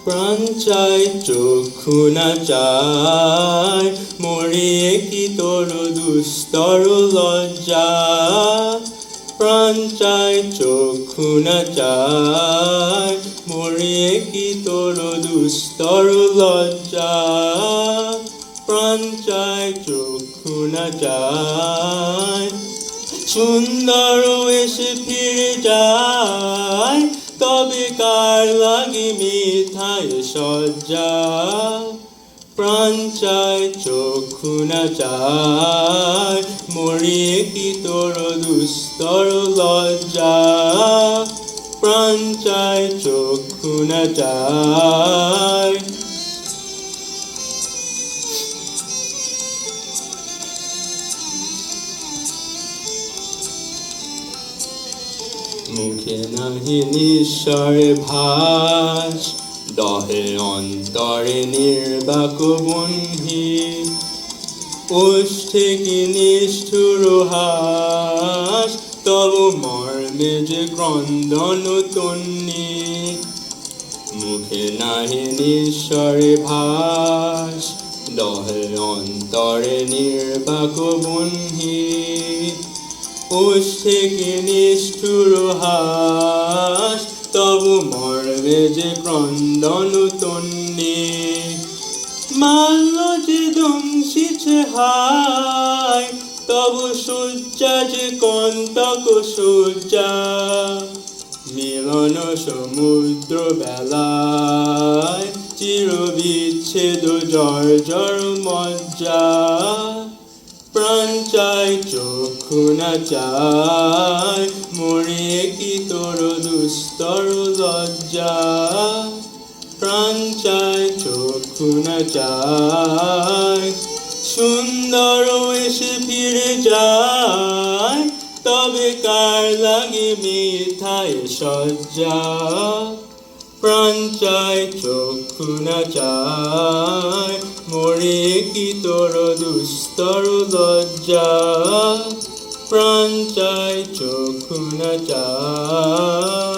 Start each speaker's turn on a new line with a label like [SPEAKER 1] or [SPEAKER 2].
[SPEAKER 1] প্রাণ চাই চক্ষু না চায় মরিয়ে কি তোর দুস্তর লজ্জা প্রাণ চাই চক্ষু না চায় মরিয়ে কি তোর দুস্তর লজ্জা প্রাণ চাই চক্ষু না চায় সুন্দর এসে ফিরে যায় তবে কার লাগে মিথায় সজ্জা প্রাণ চায় চক্ষু না চায় মরিয়ে কি তোর দুস্তর লজ্জা প্রাণ চায় চক্ষু না চায় মুখে নাহি নিঃস্বরে ভাস দহে অন্তরে নির্বাক বন্ধি ওষ্ঠে কি নিষ্ঠুর হাস তব মর্মে যে ক্রন্দন তন্নি মুখে নাহি নিঃস্বরে ভাস দহে অন্তরে নির্বাক বন্ধি ওষ্ঠে কি নিষ্ঠুর হাস তব মর্মে যে ক্রন্দন তন্নি মাল্য যে দংশিছে হায় তব শয্যা যে কন্তক শয্যা মিলন সমুদ্র বেলায় চির বিচ্ছেদ জর্জর মজ্জা প্রাণ চাই চক্ষু না চায় মরিয়ে কি তোর দুস্তর লজ্জা প্রাণ চাই চক্ষু না চায় সুন্দর এসে ফিরে যায় তবে কার লাগে মিথায় সজ্জা প্রাণ চাই চক্ষু না চায় মরিয়ে কি তোর দুস্তর লজ্জা প্রাণ চাই চক্ষু না চায়